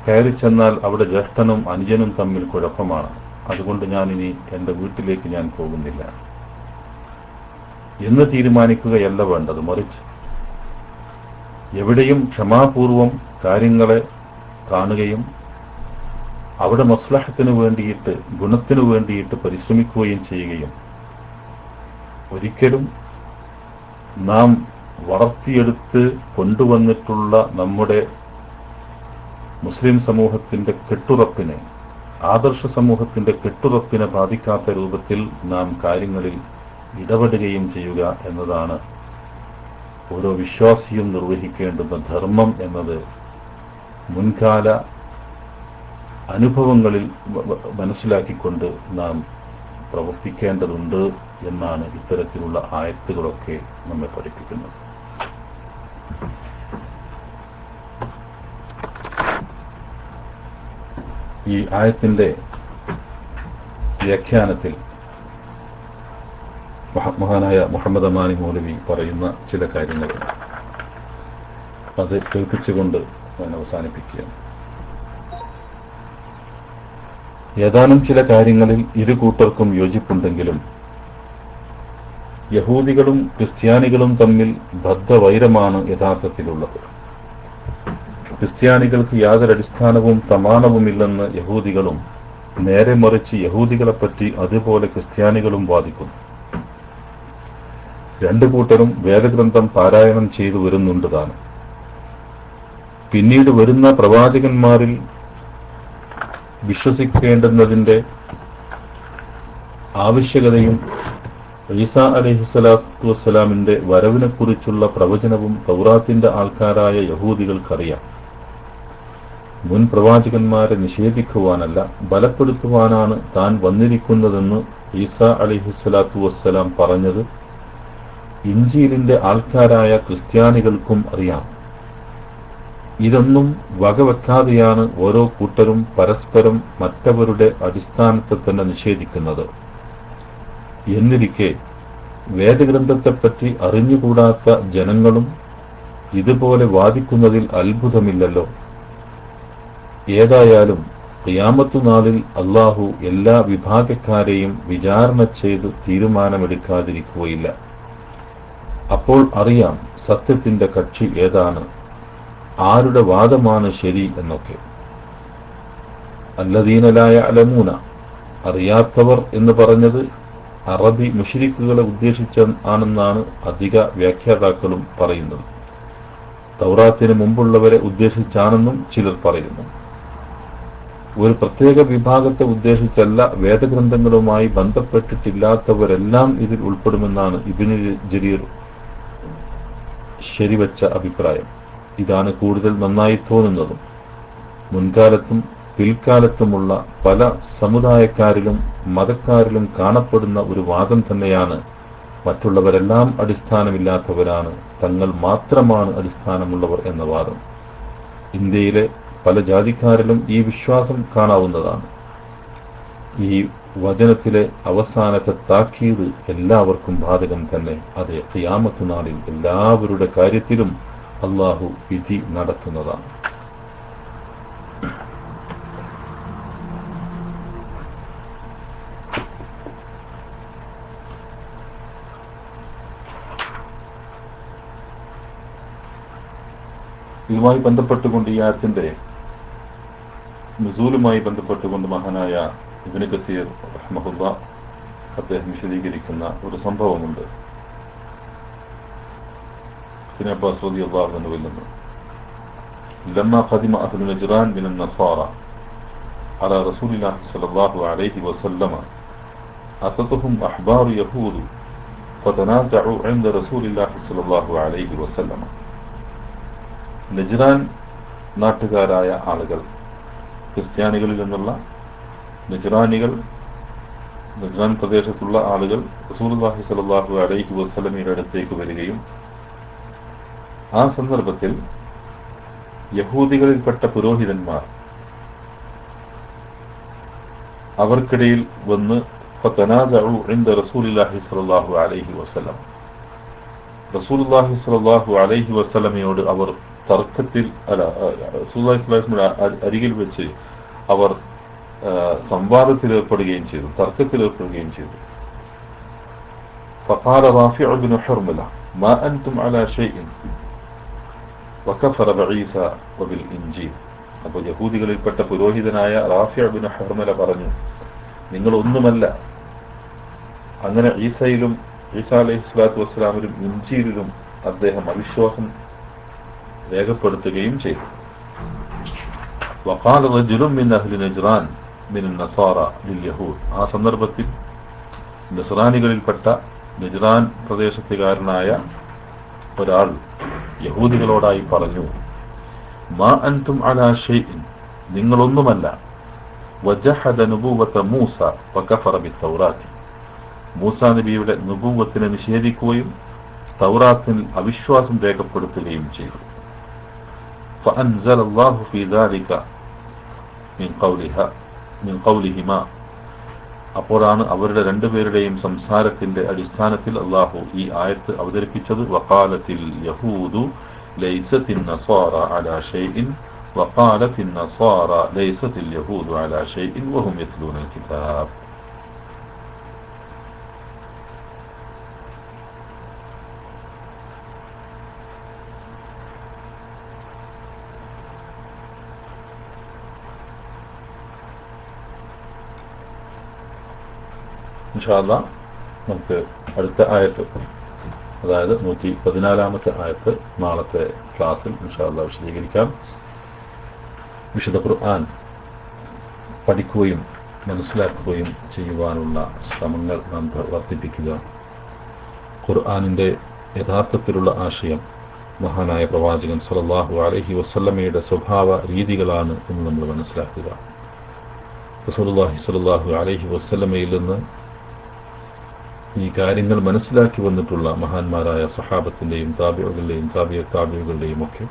കയറി ചെന്നാൽ അവിടെ ജ്യേഷ്ഠനും അനുജനും തമ്മിൽ കുഴപ്പമാണ്, അതുകൊണ്ട് ഞാൻ ഇനി എന്റെ വീട്ടിലേക്ക് ഞാൻ പോകുന്നില്ല. എന്ന് തീരുമാനിക്കുകയല്ല വേണ്ടത്. മറിച്ച് എവിടെയും ക്ഷമാപൂർവം കാര്യങ്ങളെ കാണുകയും അവിടെ മസ്ലഹത്തിനു വേണ്ടിയിട്ട്, ഗുണത്തിനു വേണ്ടിയിട്ട് പരിശ്രമിക്കുകയും ചെയ്യുകയും, ഒരിക്കലും നാം വളർത്തിയെടുത്ത് കൊണ്ടുവന്നിട്ടുള്ള നമ്മുടെ മുസ്ലിം സമൂഹത്തിന്റെ കെട്ടുറപ്പിനെ, ആദർശ സമൂഹത്തിന്റെ കെട്ടുറപ്പിനെ ബാധിക്കാത്ത രൂപത്തിൽ നാം കാര്യങ്ങളിൽ ഇടപെടുകയും ചെയ്യുക എന്നതാണ് ഓരോ വിശ്വാസിയും നിർവഹിക്കേണ്ടുന്ന ധർമ്മം എന്നത് മുൻകാല അനുഭവങ്ങളിൽ മനസ്സിലാക്കിക്കൊണ്ട് നാം പ്രവർത്തിക്കേണ്ടതുണ്ട് എന്നാണ് ഇത്തരത്തിലുള്ള ആയത്തുകളൊക്കെ നമ്മെ പഠിപ്പിക്കുന്നത്. ഈ ആയത്തിന്റെ വ്യാഖ്യാനത്തിൽ മഹാനായ മുഹമ്മദ് അമാനി മൗലവി പറയുന്ന ചില കാര്യങ്ങൾ അത് കേൾപ്പിച്ചുകൊണ്ട് ഞാൻ അവസാനിപ്പിക്കുകയാണ്. ഏതാനും ചില കാര്യങ്ങളിൽ ഇരു കൂട്ടർക്കും യോജിപ്പുണ്ടെങ്കിലും യഹൂദികളും ക്രിസ്ത്യാനികളും തമ്മിൽ ബദ്ധവൈരമാണ് യഥാർത്ഥത്തിലുള്ളത്. ക്രിസ്ത്യാനികൾക്ക് യാതൊരു അടിസ്ഥാനവും പ്രമാണവുമില്ലെന്ന് യഹൂദികളും, നേരെ മറിച്ച് യഹൂദികളെപ്പറ്റി അതുപോലെ ക്രിസ്ത്യാനികളും വാദിക്കുന്നു. രണ്ടു കൂട്ടരും വേദഗ്രന്ഥം പാരായണം ചെയ്തു വരുന്നുണ്ട് താനും. പിന്നീട് വരുന്ന പ്രവാചകന്മാരിൽ വിശ്വസിക്കേണ്ടുന്നതിന്റെ ആവശ്യകതയും ഈസാ അലൈഹിസ്സലാത്തു വസ്സലാമിന്റെ വരവിനെക്കുറിച്ചുള്ള പ്രവചനവും തൗറാത്തിന്റെ ആൾക്കാരായ യഹൂദികൾക്കറിയാം. മുൻ പ്രവാചകന്മാരെ നിഷേധിക്കുവാനല്ല, ബലപ്പെടുത്തുവാനാണ് താൻ വന്നിരിക്കുന്നതെന്ന് ഈസാ അലൈഹിസ്സലാത്തു വസ്സലാം പറഞ്ഞത് ഇഞ്ചീലിന്റെ ആൾക്കാരായ ക്രിസ്ത്യാനികൾക്കും അറിയാം. ഇതൊന്നും വകവെക്കാതെയാണ് ഓരോ കൂട്ടരും പരസ്പരം മറ്റവരുടെ അടിസ്ഥാനത്തെ തന്നെ നിഷേധിക്കുന്നത്. എന്നിരിക്കെ വേദഗ്രന്ഥത്തെപ്പറ്റി അറിഞ്ഞുകൂടാത്ത ജനങ്ങളും ഇതുപോലെ വാദിക്കുന്നതിൽ അത്ഭുതമില്ലല്ലോ. ഏതായാലും ഖിയാമത്ത് നാളിൽ അല്ലാഹു എല്ലാ വിഭാഗക്കാരെയും വിചാരണ ചെയ്ത് തീരുമാനമെടുക്കാതിരിക്കുകയില്ല. അപ്പോൾ അറിയാം സത്യത്തിന്റെ കക്ഷി ഏതാണ്, ആരുടെ വാദമാണ് ശരി എന്നൊക്കെ. അല്ലദീന ലാ യഅലമൂന, അറിയാത്തവർ എന്ന് പറഞ്ഞത് അറബി മുശ്രിക്കുകളെ ഉദ്ദേശിച്ചാണെന്നാണ് അധിക വ്യാഖ്യാതാക്കളും പറയുന്നത്. തൗറാത്തിന് മുമ്പുള്ളവരെ ഉദ്ദേശിച്ചാണെന്നും ചിലർ പറയുന്നു. ഒരു പ്രത്യേക വിഭാഗത്തെ ഉദ്ദേശിച്ചല്ല, വേദഗ്രന്ഥങ്ങളുമായി ബന്ധപ്പെട്ടിട്ടില്ലാത്തവരെല്ലാം ഇതിൽ ഉൾപ്പെടുമെന്നാണ് ഇബ്നു ജരീർ ശരിവച്ച അഭിപ്രായം. ഇതാണ് കൂടുതൽ നന്നായി തോന്നുന്നതും. മുൻകാലത്തും പിൽക്കാലത്തുമുള്ള പല സമുദായക്കാരിലും മതക്കാരിലും കാണപ്പെടുന്ന ഒരു വാദം തന്നെയാണ് മറ്റുള്ളവരെല്ലാം അടിസ്ഥാനമില്ലാത്തവരാണ്, തങ്ങൾ മാത്രമാണ് അടിസ്ഥാനമുള്ളവർ എന്ന വാദം. ഇന്ത്യയിലെ പല ജാതിക്കാരിലും ഈ വിശ്വാസം കാണാവുന്നതാണ്. ഈ വചനത്തിലെ അവസാനത്തെ താക്കീത് എല്ലാവർക്കും ബാധകം തന്നെ. അതെ, ഖിയാമത്ത് നാളിൽ എല്ലാവരുടെ കാര്യത്തിലും അല്ലാഹു വിധി നടത്തുന്നതാണ്. ഇതുമായി ബന്ധപ്പെട്ടുകൊണ്ട് ഈ ആയത്തിന്റെ നുസൂലുമായി ബന്ധപ്പെട്ടുകൊണ്ട് മഹാനായ ഇബ്നു കസീർ റഹ്മഹുല്ലാഹ് അദ്ദേഹം വിശദീകരിക്കുന്ന ഒരു സംഭവമുണ്ട്. ഇബ്നു അബ്ബാസ് റളിയല്ലാഹു അൻഹുവിൽ നിന്ന് لما قدم أهل نجران من النصارى على رسول الله صلى الله عليه وسلم أتتهم أحبار يهود فتنازعوا عند رسول الله صلى الله عليه وسلم. നജ്റാൻ നാട്ടുകാരായ ആളുകൾ, ക്രിസ്ത്യാനികളിൽ നിന്നുള്ള നജ്റാൻ പ്രദേശത്തുള്ള ആളുകൾ റസൂലുള്ളാഹി സ്വല്ലല്ലാഹു അലൈഹി വസല്ലമയുടെ അടുത്തേക്ക് വരികയും ആ സന്ദർഭത്തിൽ യഹൂദികളിൽപ്പെട്ട പുരോഹിതന്മാർ അവർക്കിടയിൽ വന്ന് ഫതനാസഉ ഇൻദ റസൂലില്ലാഹി സ്വല്ലല്ലാഹു അലൈഹി വസല്ലം, റസൂലുള്ളാഹി സ്വല്ലല്ലാഹു അലൈഹി വസല്ലമയോട് അവർ തർക്കത്തിൽ റസൂലുള്ളാഹി സ്വല്ലല്ലാഹു അലൈഹി വസല്ലം അരികിൽ വെച്ച് അവർ തർക്കത്തിലേർപ്പെടുകയും ചെയ്തു. فقال رافع بن حرملة ما أنتم على شيء وكفر بعيسى وبالإنجيل. അപ്പോൾ യഹൂദികളിൽപ്പെട്ട പുരോഹിതനായ റാഫിഅ ബിൻ ഹുർമല പറഞ്ഞു, നിങ്ങൾ ഒന്നുമല്ല, അങ്ങനെ ഈസ അലൈഹി സ്വലാത്തു വസ്സലാമിലും ഇഞ്ചീലിലും അദ്ദേഹം അവിശ്വാസം രേഖപ്പെടുത്തുകയും ചെയ്തു. وقال رجل من أهل نجران من النصارى لليهود. ആ സന്ദർഭത്തിൽ നസ്രാനികളിൽപ്പെട്ട നജ്റാൻ പ്രദേശത്തുകാരനായ ഒരാൾ യഹൂദികളോടായി പറഞ്ഞു, മാ അൻതും അലാ ഷൈഇൻ, നിങ്ങളൊന്നുമല്ല, വജഹദ നുബുവത മൂസ വകഫറ ബിത്തൗറാത്ത്, മൂസ നബിയുടെ നുബുവത്തിനെ നിഷേധിക്കുകയും തൗറാത്തിൽ അവിശ്വാസം രേഖപ്പെടുത്തുകയും ചെയ്തു. فأنزل الله في ذلك من قولهما. അപ്പോഴാണ് അവരുടെ രണ്ടുപേരുടെയും സംസാരത്തിന്റെ അടിസ്ഥാനത്തിൽ അള്ളാഹു ഈ ആയത്ത് അവതരിപ്പിച്ചത്. വഖാലത്തിൽ യഹൂദു ലൈസത്തിൻ നസാറ അലാ ഷൈഇൻ വഖാലത്തിൻ നസാറ ലൈസത്തിൽ യഹൂദു അലാ ഷൈഇൻ വഹും യത്ലൂനൽ കിതാബ്. ഇൻഷാ അല്ലാഹ് നമുക്ക് അടുത്ത ആയത്ത്, അതായത് 114-ാമത്തെ ആയത്ത് നാളത്തെ ക്ലാസ്സിൽ ഇൻഷാ അല്ലാഹ് വിശദീകരിക്കാം. വിശുദ്ധ ഖുർആൻ പഠിക്കുകയും മനസ്സിലാക്കുകയും ചെയ്യുവാനുള്ള ശ്രമങ്ങൾ നാം വർദ്ധിപ്പിക്കുക. ഖുർആനിൻ്റെ യഥാർത്ഥത്തിലുള്ള ആശയം മഹാനായ പ്രവാചകൻ സല്ലല്ലാഹു അലൈഹി വസല്ലമയുടെ സ്വഭാവ രീതികളാണ് എന്ന് നമ്മൾ മനസ്സിലാക്കുക. റസൂലുള്ളാഹി സ്വല്ലല്ലാഹു അലൈഹി വസല്ലമയിൽ നിന്ന് ഈ കാര്യങ്ങൾ മനസ്സിലാക്കി വന്നിട്ടുള്ള മഹാന്മാരായ സഹാബത്തിൻ്റെയും താബികളുടെയും ഒക്കെ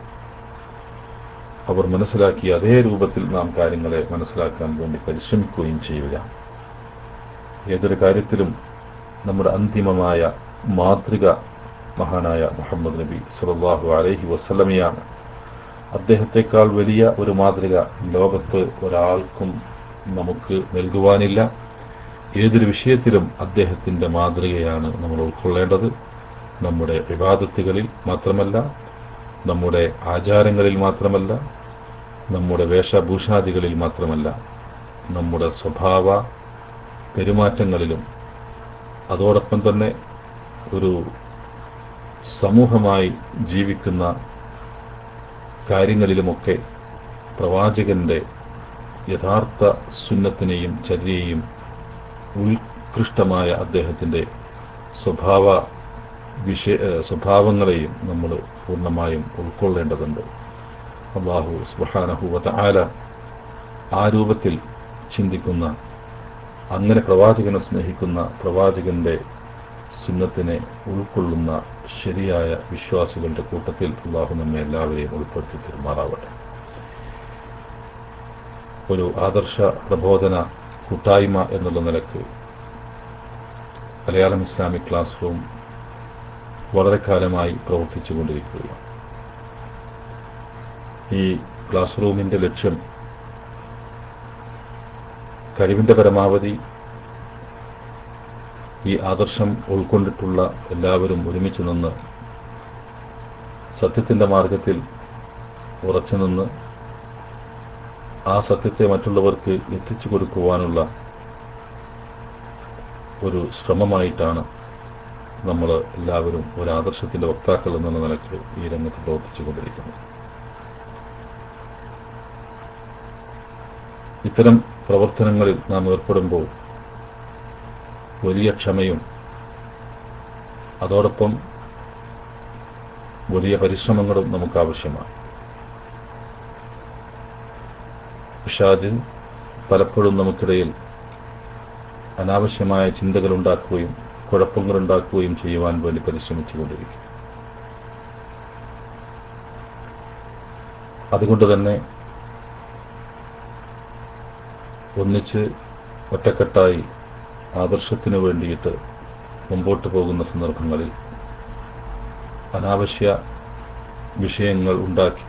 അവർ മനസ്സിലാക്കിയ അതേ രൂപത്തിൽ നാം കാര്യങ്ങളെ മനസ്സിലാക്കാൻ വേണ്ടി പരിശ്രമിക്കുകയും ചെയ്യുക. ഏതൊരു കാര്യത്തിലും നമ്മുടെ അന്തിമമായ മാതൃക മഹാനായ മുഹമ്മദ് നബി സല്ലല്ലാഹു അലൈഹി വസല്ലമയാണ്. അദ്ദേഹത്തെക്കാൾ വലിയ ഒരു മാതൃക ലോകത്ത് ഒരാൾക്കും നമുക്ക് നൽകുവാനില്ല. ഏതൊരു വിഷയത്തിലും അദ്ദേഹത്തിൻ്റെ മാതൃകയാണ് നമ്മൾ ഉൾക്കൊള്ളേണ്ടത്. നമ്മുടെ ഇബാദത്തുകളിൽ മാത്രമല്ല, നമ്മുടെ ആചാരങ്ങളിൽ മാത്രമല്ല, നമ്മുടെ വേഷഭൂഷാദികളിൽ മാത്രമല്ല, നമ്മുടെ സ്വഭാവ പെരുമാറ്റങ്ങളിലും, അതോടൊപ്പം തന്നെ ഒരു സമൂഹമായി ജീവിക്കുന്ന കാര്യങ്ങളിലുമൊക്കെ പ്രവാചകന്റെ യഥാർത്ഥ സുന്നത്തിനെയും ചര്യയെയും ഉത്കൃഷ്ടമായ അദ്ദേഹത്തിൻ്റെ സ്വഭാവങ്ങളെയും നമ്മൾ പൂർണ്ണമായും ഉൾക്കൊള്ളേണ്ടതുണ്ട്. അല്ലാഹു സുബ്ഹാനഹു വ തആല ആ രൂപത്തിൽ ചിന്തിക്കുന്ന, അങ്ങനെ പ്രവാചകനെ സ്നേഹിക്കുന്ന, പ്രവാചകന്റെ സുന്നത്തിനെ ഉൾക്കൊള്ളുന്ന ശരിയായ വിശ്വാസികളുടെ കൂട്ടത്തിൽ അല്ലാഹു നമ്മെ എല്ലാവരെയും ഉൾപ്പെടുത്തി തരുമാറാവട്ടെ. ഒരു ആദർശ പ്രബോധന കൂട്ടായ്മ എന്നുള്ള നിലക്ക് മലയാളം ഇസ്ലാമിക് ക്ലാസ് റൂം വളരെ കാലമായി പ്രവർത്തിച്ചു കൊണ്ടിരിക്കുകയാണ്. ഈ ക്ലാസ് റൂമിൻ്റെ ലക്ഷ്യം കഴിവിൻ്റെ പരമാവധി ഈ ആദർശം ഉൾക്കൊണ്ടിട്ടുള്ള എല്ലാവരും ഒരുമിച്ച് നിന്ന് സത്യത്തിൻ്റെ മാർഗത്തിൽ ഉറച്ചു നിന്ന് ആ സത്യത്തെ മറ്റുള്ളവർക്ക് എത്തിച്ചു കൊടുക്കുവാനുള്ള ഒരു ശ്രമമായിട്ടാണ് നമ്മൾ എല്ലാവരും ഒരു ആദർശത്തിൻ്റെ വക്താക്കൾ എന്നുള്ള നിലയ്ക്ക് ഈ രംഗത്ത് പ്രവർത്തിച്ചു കൊണ്ടിരിക്കുന്നത്. ഇത്തരം പ്രവർത്തനങ്ങളിൽ നാം ഏർപ്പെടുമ്പോൾ വലിയ ക്ഷമയും അതോടൊപ്പം വലിയ പരിശ്രമങ്ങളും നമുക്ക് ആവശ്യമാണ്. പിശാച് പലപ്പോഴും നമുക്കിടയിൽ അനാവശ്യമായ ചിന്തകൾ ഉണ്ടാക്കുകയും കുഴപ്പങ്ങൾ ഉണ്ടാക്കുകയും ചെയ്യുവാൻ വേണ്ടി പരിശ്രമിച്ചുകൊണ്ടിരിക്കും. അതുകൊണ്ട് തന്നെ ഒന്നിച്ച് ഒറ്റക്കെട്ടായി ആദർശത്തിനു വേണ്ടിയിട്ട് മുമ്പോട്ട് പോകുന്ന സന്ദർഭങ്ങളിൽ അനാവശ്യ വിഷയങ്ങൾ ഉണ്ടാക്കി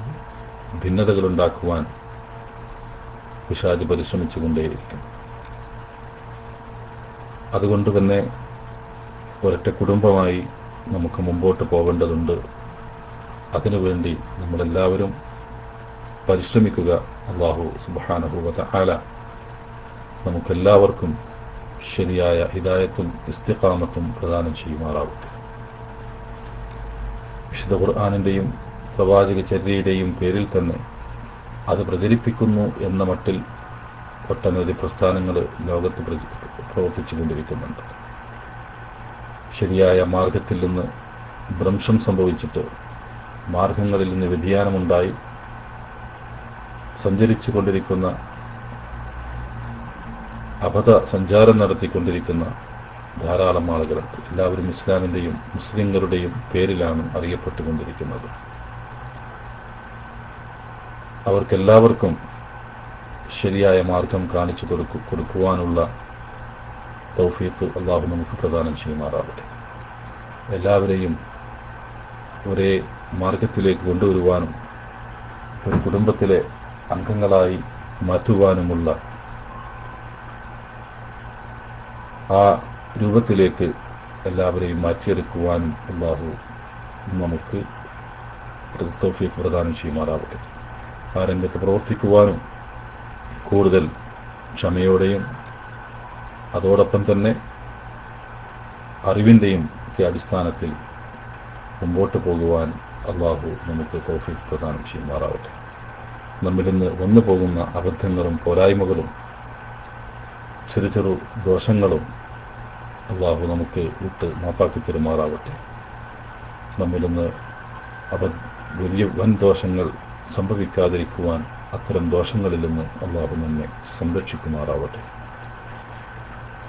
ഭിന്നതകൾ ഉണ്ടാക്കുവാൻ പിശാച് പരിശ്രമിച്ചുകൊണ്ടേയിരിക്കും. അതുകൊണ്ട് തന്നെ ഒരൊറ്റ കുടുംബമായി നമുക്ക് മുമ്പോട്ട് പോകേണ്ടതുണ്ട്. അതിനുവേണ്ടി നമ്മളെല്ലാവരും പരിശ്രമിക്കുക. അല്ലാഹു സുബ്ഹാനഹു വ തആല നമുക്കെല്ലാവർക്കും ശരിയായ ഹിദായത്തും ഇസ്തിഖാമത്തും പ്രദാനം ചെയ്യുമാറാവട്ടെ. വിശുദ്ധ ഖുർആനിന്റെയും പ്രവാചക ചര്യയുടെയും പേരിൽ തന്നെ അത് പ്രചരിപ്പിക്കുന്നു എന്ന മട്ടിൽ ഒട്ടനവധി പ്രസ്ഥാനങ്ങൾ ലോകത്ത് പ്രവർത്തിച്ചു കൊണ്ടിരിക്കുന്നുണ്ട്. ശരിയായ മാർഗത്തിൽ നിന്ന് ഭ്രംശം സംഭവിച്ചിട്ട് മാർഗങ്ങളിൽ നിന്ന് വ്യതിയാനമുണ്ടായി സഞ്ചരിച്ചു കൊണ്ടിരിക്കുന്ന, അബദ്ധ സഞ്ചാരം നടത്തിക്കൊണ്ടിരിക്കുന്ന ധാരാളം ആളുകളുണ്ട്. എല്ലാവരും ഇസ്ലാമിൻ്റെയും മുസ്ലിങ്ങളുടെയും പേരിലാണ് അറിയപ്പെട്ടുകൊണ്ടിരിക്കുന്നത്. അവർക്കെല്ലാവർക്കും ശരിയായ മാർഗം കാണിച്ചു കൊടുക്കുവാനുള്ള തൗഫീഖ് അല്ലാഹു നമുക്ക് പ്രദാനം ചെയ്യുമാറാവട്ടെ. എല്ലാവരെയും ഒരേ മാർഗത്തിലേക്ക് കൊണ്ടുവരുവാനും ഒരു കുടുംബത്തിലെ അംഗങ്ങളായി മാറ്റുവാനുമുള്ള ആ രൂപത്തിലേക്ക് എല്ലാവരെയും മാറ്റിയെടുക്കുവാനും അല്ലാഹു നമുക്ക് തൗഫീഖ് പ്രദാനം ചെയ്യുമാറാവട്ടെ. ആ രംഗത്ത് പ്രവർത്തിക്കുവാനും കൂടുതൽ ക്ഷമയോടെയും അതോടൊപ്പം തന്നെ അറിവിൻ്റെയും അടിസ്ഥാനത്തിൽ മുമ്പോട്ട് പോകുവാൻ അല്ലാഹു നമുക്ക് തൗഫീഖ് പ്രദാനം ചെയ്യുമാറാവട്ടെ. നമ്മിൽ നിന്ന് വന്നു പോകുന്ന അബദ്ധങ്ങളും പോരായ്മകളും ചെറു ചെറു ദോഷങ്ങളും അല്ലാഹു നമുക്ക് വിട്ട് മാപ്പാക്കി തരുമാറാവട്ടെ. നമ്മിൽ നിന്ന് വലിയ വൻ ദോഷങ്ങൾ സംഭവിക്കാതിരിക്കുവാൻ അത്തരം ദോഷങ്ങളിൽ നിന്ന് അല്ലാഹു നമ്മെ സംരക്ഷിക്കുമാറാവട്ടെ.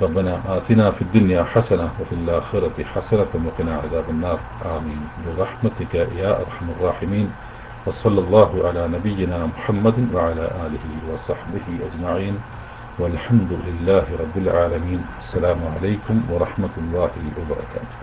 ربنا آتنا في الدنيا حسنة وفي الآخرة حسنة وقنا عذاب النار آمين برحمتك يا أرحم الراحمين. وصلى الله على نبينا محمد وعلى آله وصحبه أجمعين والحمد لله رب العالمين. السلام عليكم ورحمة الله وبركاته.